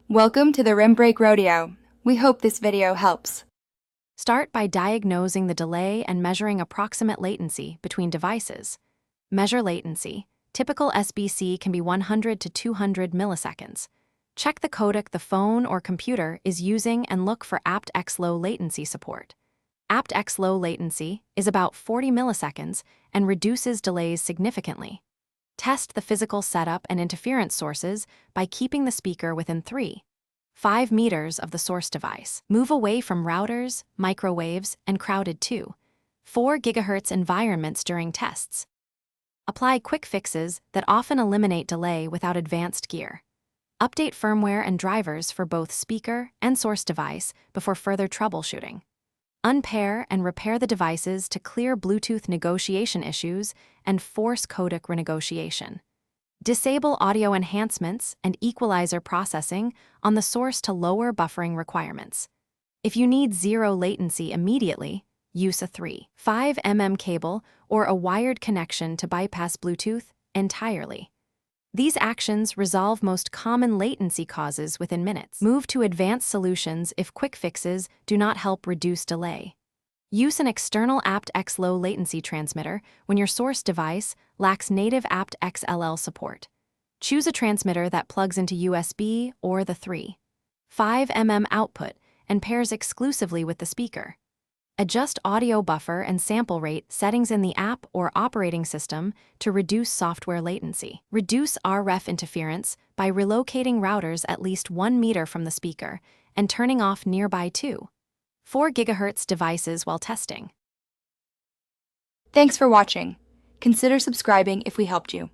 Welcome to the Rim Break Rodeo. We hope this video helps. Start by diagnosing the delay and measuring approximate latency between devices. Measure latency. Typical SBC can be 100 to 200 milliseconds. Check the codec the phone or computer is using and look for aptX low latency support. aptX low latency is about 40 milliseconds and reduces delays significantly. Test the physical setup and interference sources by keeping the speaker within 3-5 meters of the source device. Move away from routers, microwaves, and crowded 2-4 GHz environments during tests. Apply quick fixes that often eliminate delay without advanced gear. Update firmware and drivers for both speaker and source device before further troubleshooting. Unpair and repair the devices to clear Bluetooth negotiation issues and force codec renegotiation. Disable audio enhancements and equalizer processing on the source to lower buffering requirements. If you need zero latency immediately, use a 3-5 mm cable or a wired connection to bypass Bluetooth entirely. These actions resolve most common latency causes within minutes. Move to advanced solutions if quick fixes do not help reduce delay. Use an external aptX low latency transmitter when your source device lacks native aptX LL support. Choose a transmitter that plugs into USB or the 3-5 mm output and pairs exclusively with the speaker. Adjust audio buffer and sample rate settings in the app or operating system to reduce software latency. Reduce RF interference by relocating routers at least 1 meter from the speaker and turning off nearby 2-4 GHz devices while testing. Thanks for watching. Consider subscribing if we helped you.